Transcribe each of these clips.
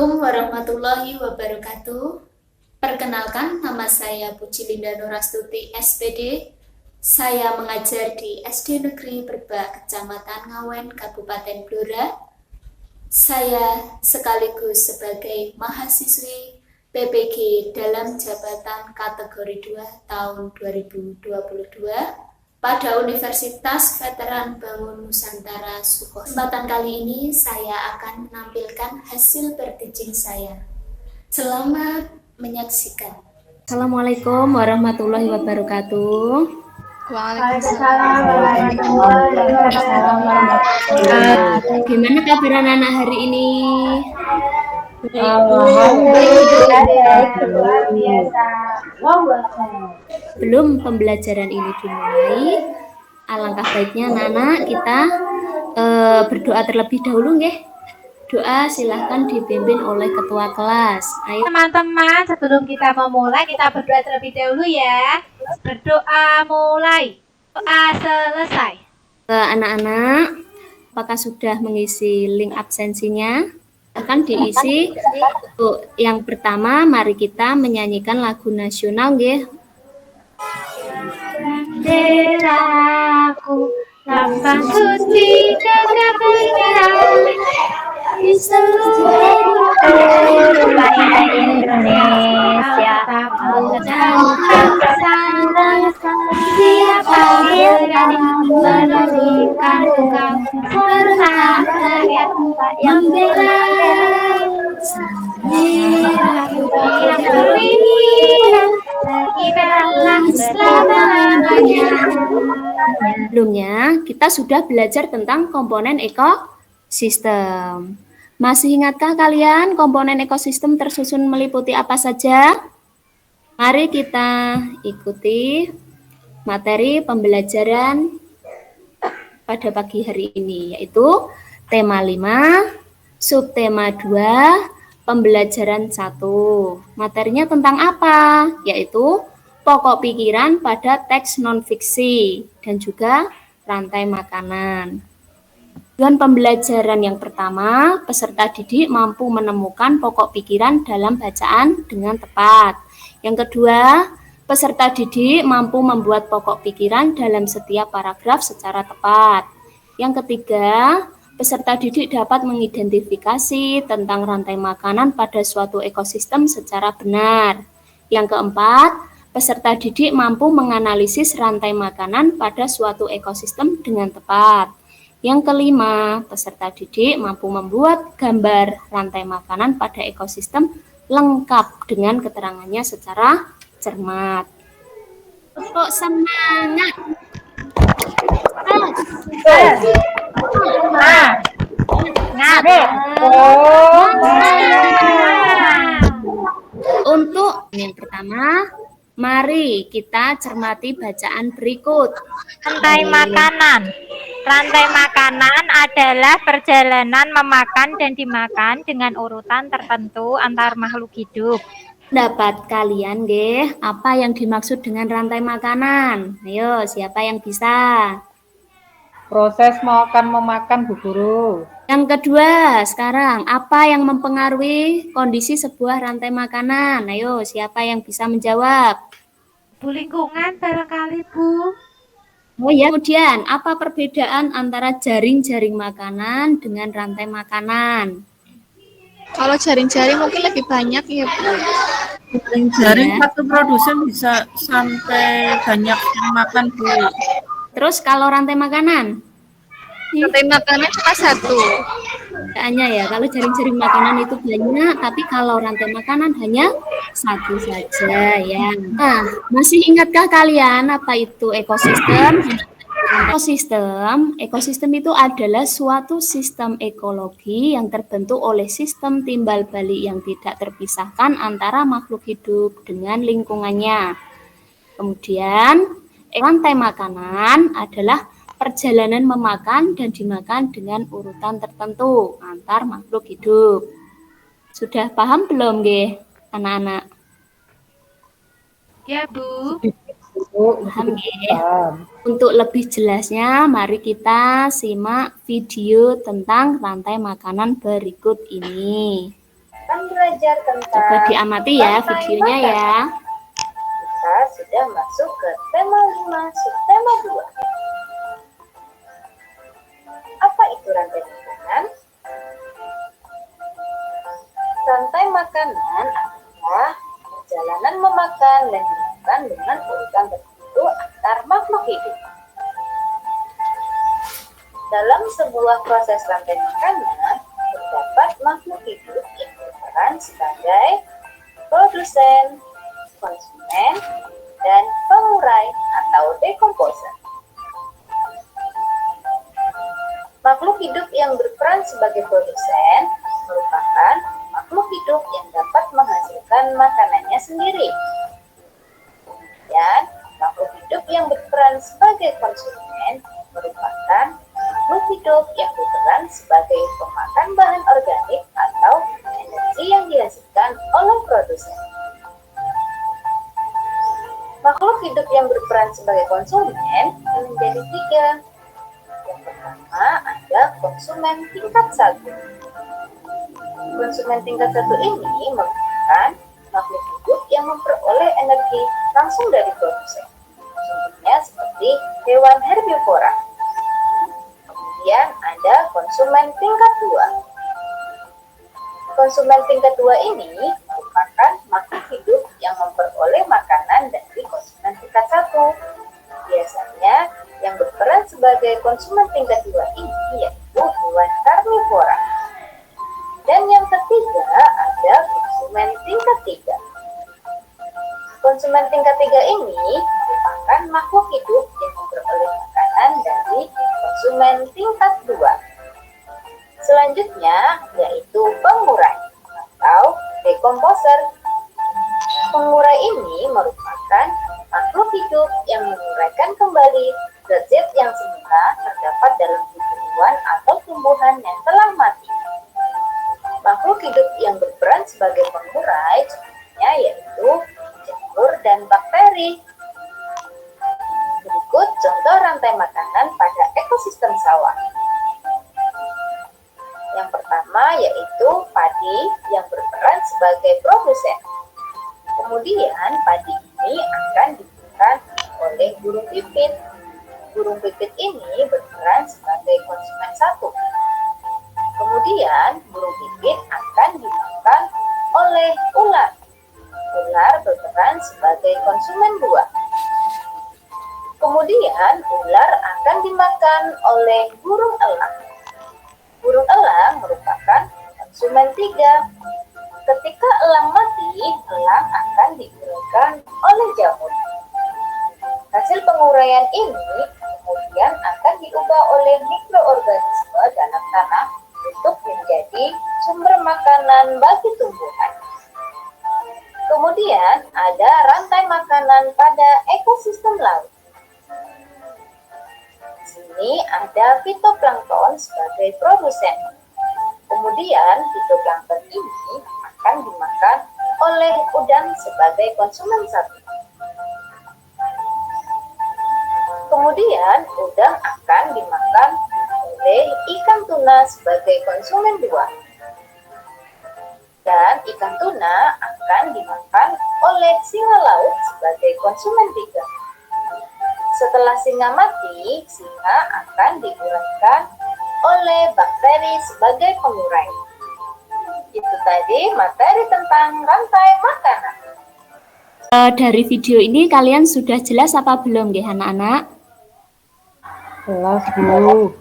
Assalamualaikum warahmatullahi wabarakatuh. Perkenalkan, nama saya Puji Linda Nurastuti, SPD. Saya mengajar di SD Negeri Berbak, Kecamatan Ngawen, Kabupaten Blora. Saya sekaligus sebagai mahasiswi PPG dalam jabatan kategori 2 tahun 2022 pada Universitas Veteran Bangun Nusantara Sukoharjo. Kesempatan kali ini saya akan menampilkan hasil berteaching saya. Selamat menyaksikan. Assalamualaikum warahmatullahi wabarakatuh. Waalaikumsalam warahmatullahi wabarakatuh. Gimana kabar anak-anak hari ini? Luar biasa. Belum pembelajaran ini dimulai, alangkah baiknya anak-anak kita berdoa terlebih dahulu nggih. Doa silahkan dipimpin oleh ketua kelas. Ayo Teman-teman, sebelum kita memulai, kita berdoa terlebih dahulu ya. Berdoa mulai. Doa selesai. anak-anak, apakah sudah mengisi link absensinya? Akan diisi. Untuk yang pertama, mari kita menyanyikan lagu nasional nggih. Benderaku, lambang suci negara di seluruh wilayah Indonesia. Siapa berani menurunkan engkau serta rakyat membela Sebelumnya, kita sudah belajar tentang komponen ekosistem. Masih ingatkah kalian komponen ekosistem tersusun meliputi apa saja? Mari kita ikuti materi pembelajaran pada pagi hari ini, yaitu tema 5, subtema 2, pembelajaran 1. Materinya tentang apa? Yaitu pokok pikiran pada teks non-fiksi dan juga rantai makanan. Tujuan pembelajaran yang pertama, peserta didik mampu menemukan pokok pikiran dalam bacaan dengan tepat. Yang kedua, peserta didik mampu membuat pokok pikiran dalam setiap paragraf secara tepat. Yang ketiga, peserta didik dapat mengidentifikasi tentang rantai makanan pada suatu ekosistem secara benar. Yang keempat, peserta didik mampu menganalisis rantai makanan pada suatu ekosistem dengan tepat. Yang kelima, peserta didik mampu membuat gambar rantai makanan pada ekosistem lengkap dengan keterangannya secara cermat. Kok semangat? Untuk yang pertama, mari kita cermati bacaan berikut. Rantai makanan. Rantai makanan adalah perjalanan memakan dan dimakan dengan urutan tertentu antar makhluk hidup. Pendapat kalian, nggih, apa yang dimaksud dengan rantai makanan? Ayo, siapa yang bisa? Proses makan memakan, Bu Guru. Yang kedua, sekarang apa yang mempengaruhi kondisi sebuah rantai makanan? Ayo, siapa yang bisa menjawab? Bu, lingkungan barangkali, Bu. Oh ya, kemudian apa perbedaan antara jaring-jaring makanan dengan rantai makanan? Kalau jaring-jaring mungkin lebih banyak ya, Bu. Jaring satu produsen bisa sampai banyak yang makan, Bu. Terus kalau rantai makanan? Rantai makanan cuma satu. Hanya ya, kalau jaring-jaring makanan itu banyak, tapi kalau rantai makanan hanya satu saja ya. Nah, masih ingatkah kalian apa itu ekosistem? Ekosistem itu adalah suatu sistem ekologi yang terbentuk oleh sistem timbal balik yang tidak terpisahkan antara makhluk hidup dengan lingkungannya. Kemudian, rantai makanan adalah perjalanan memakan dan dimakan dengan urutan tertentu antar makhluk hidup. Sudah paham belum, nggih, anak-anak? Ya, Bu. Paham nggih? Untuk lebih jelasnya, mari kita simak video tentang rantai makanan berikut ini. akan belajar Coba tentang diamati ya rantai videonya makanan. ya. Kita sudah masuk ke tema 5, subtema 2. Apa itu rantai makanan? Rantai makanan adalah perjalanan memakan dan dimakan dengan urutan tertentu antar makhluk hidup. Dalam sebuah proses rantai makanan, terdapat makhluk hidup yang berperan sebagai produsen, konsumen, dan pengurai atau dekomposer. Makhluk hidup yang berperan sebagai produsen merupakan makhluk hidup yang dapat menghasilkan makanannya sendiri. Dan makhluk hidup yang berperan sebagai konsumen merupakan makhluk hidup yang berperan sebagai pemakan bahan organik atau energi yang dihasilkan oleh produsen. Makhluk hidup yang berperan sebagai konsumen menjadi 3. Yang pertama ada konsumen tingkat 1. Konsumen tingkat 1 ini merupakan makhluk hidup yang memperoleh energi langsung dari produsen. Contohnya seperti hewan herbivora. Kemudian ada konsumen tingkat 2. Konsumen tingkat 2 ini merupakan makhluk hidup yang memperoleh makanan dari konsumen tingkat 1. Biasanya yang berperan sebagai konsumen tingkat 2 ini yaitu hewan karnivora. Dan yang ketiga ada konsumen tingkat 3. Konsumen tingkat 3 ini merupakan makhluk hidup yang memperoleh makanan dari konsumen tingkat 2. Selanjutnya yaitu pengurai atau dekomposer. Pengurai ini merupakan makhluk hidup yang menguraikan kembali zat-zat yang semula terdapat dalam tumbuhan atau tumbuhan yang telah mati. Makhluk hidup yang berperan sebagai pengurai contohnya yaitu jamur dan bakteri. Berikut contoh rantai makanan pada ekosistem sawah. Yang pertama yaitu padi yang berperan sebagai produsen. Kemudian padi ini akan dimakan oleh burung pipit. Burung pipit ini berperan sebagai konsumen 1. Kemudian burung pipit akan dimakan oleh ular. Ular berperan sebagai konsumen 2. Kemudian ular akan dimakan oleh burung elang. Burung elang merupakan konsumen 3. Ketika elang mati, elang akan diuraikan oleh jamur. Hasil penguraian ini kemudian akan diubah oleh mikroorganisme dalam tanah untuk menjadi sumber makanan bagi tumbuhan. Kemudian ada rantai makanan pada ekosistem laut. Di sini ada fitoplankton sebagai produsen. Kemudian fitoplankton ini akan dimakan oleh udang sebagai konsumen 1. Kemudian udang akan dimakan oleh ikan tuna sebagai konsumen 2. Dan ikan tuna akan dimakan oleh singa laut sebagai konsumen 3. Setelah singa mati, singa akan diuraikan oleh bakteri sebagai pengurai. Itu tadi materi tentang rantai makanan. Dari video ini kalian sudah jelas apa belum nggih anak-anak? Jelas, Bu.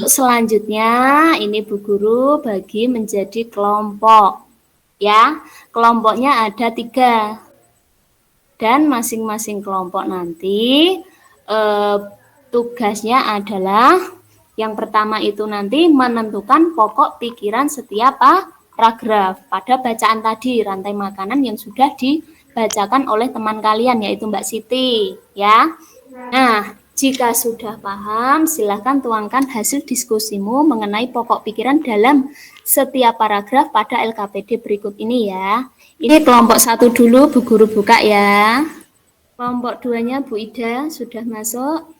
Selanjutnya ini Bu Guru bagi menjadi kelompok. Ya, kelompoknya ada 3. Dan masing-masing kelompok nanti tugasnya adalah yang pertama itu nanti menentukan pokok pikiran setiap paragraf pada bacaan tadi rantai makanan yang sudah dibacakan oleh teman kalian yaitu Mbak Siti ya. Nah, jika sudah paham silahkan tuangkan hasil diskusimu mengenai pokok pikiran dalam setiap paragraf pada LKPD berikut ini ya. Ini kelompok 1 dulu Bu Guru buka ya. Kelompok 2-nya Bu Ida sudah masuk.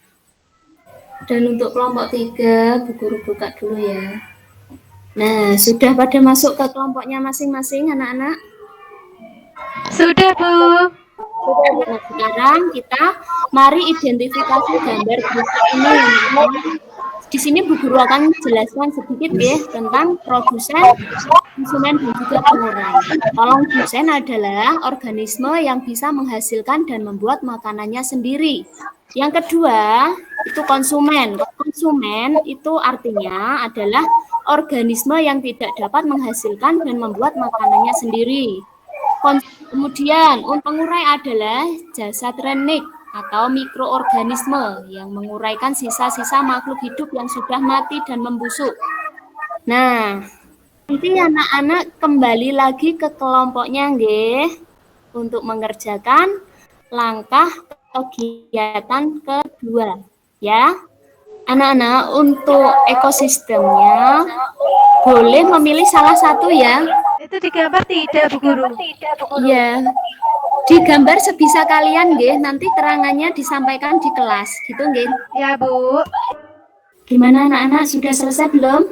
Dan untuk kelompok 3 Bu Guru buka dulu ya. Nah, sudah pada masuk ke kelompoknya masing-masing anak-anak? Sudah, Bu. Nah, sekarang kita mari identifikasi gambar berikut ini. Di sini Bu Guru akan jelaskan sedikit ya tentang produsen, konsumen, dan juga pengurai. Kalau produsen adalah organisme yang bisa menghasilkan dan membuat makanannya sendiri. Yang kedua, itu konsumen. Konsumen itu artinya adalah organisme yang tidak dapat menghasilkan dan membuat makanannya sendiri. Kemudian, pengurai adalah jasad renik atau mikroorganisme yang menguraikan sisa-sisa makhluk hidup yang sudah mati dan membusuk. Nah, nanti anak-anak kembali lagi ke kelompoknya nggih untuk mengerjakan langkah kegiatan kedua ya. Anak-anak untuk ekosistemnya boleh memilih salah satu ya. Itu digambar tidak, Bu Guru? Iya. Digambar sebisa kalian nggih, nanti terangannya disampaikan di kelas, gitu nggih. Ya, Bu. Gimana anak-anak, sudah selesai belum?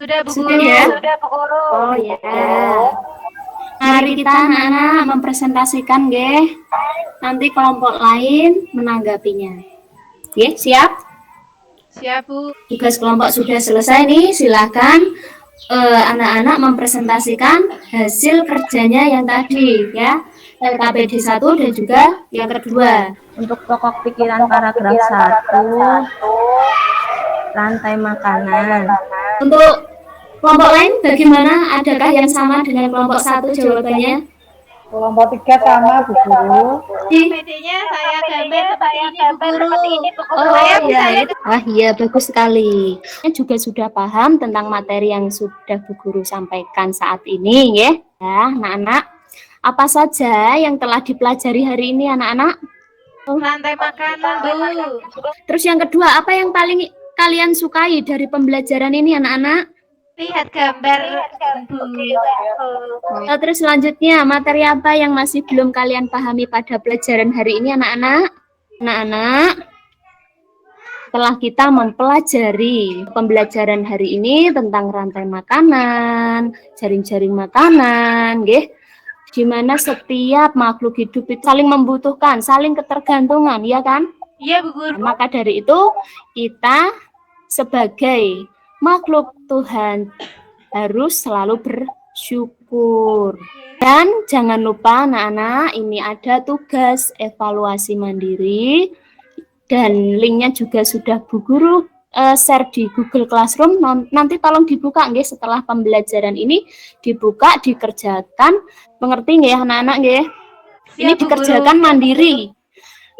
Sudah, Bu Sudah Guru. ya? Oh ya. Mari kita anak-anak mempresentasikan nggih. Nanti kelompok lain menanggapinya. Oke, siap? Siap, Bu. Tugas kelompok sudah selesai nih, silakan anak-anak mempresentasikan hasil kerjanya yang tadi ya. LKPD 1 dan juga yang kedua. Untuk pokok pikiran paragraf 1, rantai makanan. Untuk kelompok lain bagaimana? Adakah yang sama dengan kelompok 1 jawabannya? Kelompok 3 sama, Bu Guru. PD-nya saya gambar seperti ini, Bu Guru. Oh iya. Wah iya, bagus sekali. Saya juga sudah paham tentang materi yang sudah Bu Guru sampaikan saat ini ya. Ya, anak-anak. Apa saja yang telah dipelajari hari ini anak-anak? Rantai makanan, Bu. Terus yang kedua, apa yang paling kalian sukai dari pembelajaran ini anak-anak? Lihat gambar, Bu. Terus selanjutnya, materi apa yang masih belum kalian pahami pada pelajaran hari ini anak-anak? Anak-anak, setelah kita mempelajari pembelajaran hari ini tentang rantai makanan, jaring-jaring makanan, nggih, di mana setiap makhluk hidup itu saling membutuhkan, saling ketergantungan, ya kan? Iya, Bu Guru. Maka dari itu, kita sebagai makhluk Tuhan harus selalu bersyukur. Dan jangan lupa anak-anak, ini ada tugas evaluasi mandiri dan linknya juga sudah Bu Guru share di Google Classroom. Nanti tolong dibuka nggih setelah pembelajaran ini, dibuka, dikerjakan. Mengerti nggih anak-anak nggih? Ini Siap, Bu dikerjakan mandiri,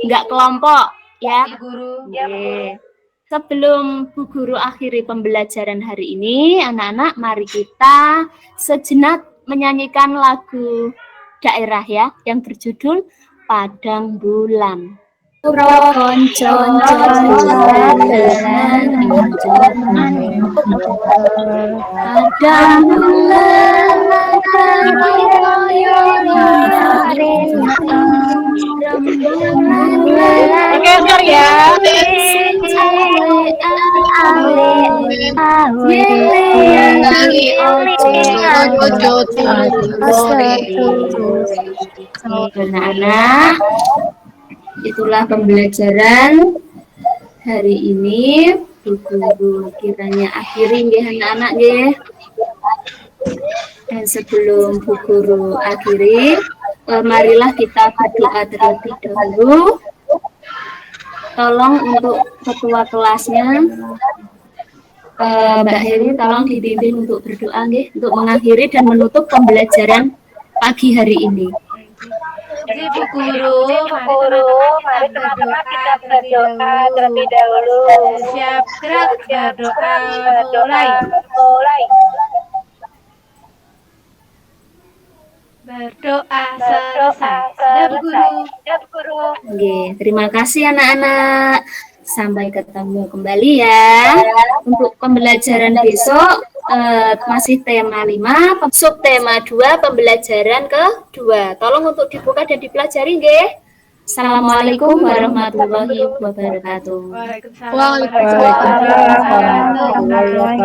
enggak kelompok ya. Bu Guru. Oke. Sebelum Bu Guru akhiri pembelajaran hari ini, anak-anak mari kita sejenak menyanyikan lagu daerah ya yang berjudul Padang Bulan. Padang bulan Geser ya. Anak-anak, itulah pembelajaran hari ini. Bu Guru kiranya akhiri nggih anak-anak nggih. Dan sebelum Bu Guru akhiri, marilah kita berdoa terlebih dahulu. Tolong untuk ketua kelasnya, Mbak Heri, tolong dibimbing untuk berdoa nggih, untuk mengakhiri dan menutup pembelajaran pagi hari ini. Jadi Bu Guru, mari teman-teman kita berdoa terlebih dahulu. Siap, gerak, berdoa, mulai. Berdoa selesai. Sudah Bu Guru. Oke, terima kasih anak-anak. Sampai ketemu kembali ya. Untuk pembelajaran besok masih tema 5, subtema 2, pembelajaran kedua. Tolong untuk dibuka dan dipelajari nggih. Assalamualaikum warahmatullahi wabarakatuh. Waalaikumsalam warahmatullahi wabarakatuh.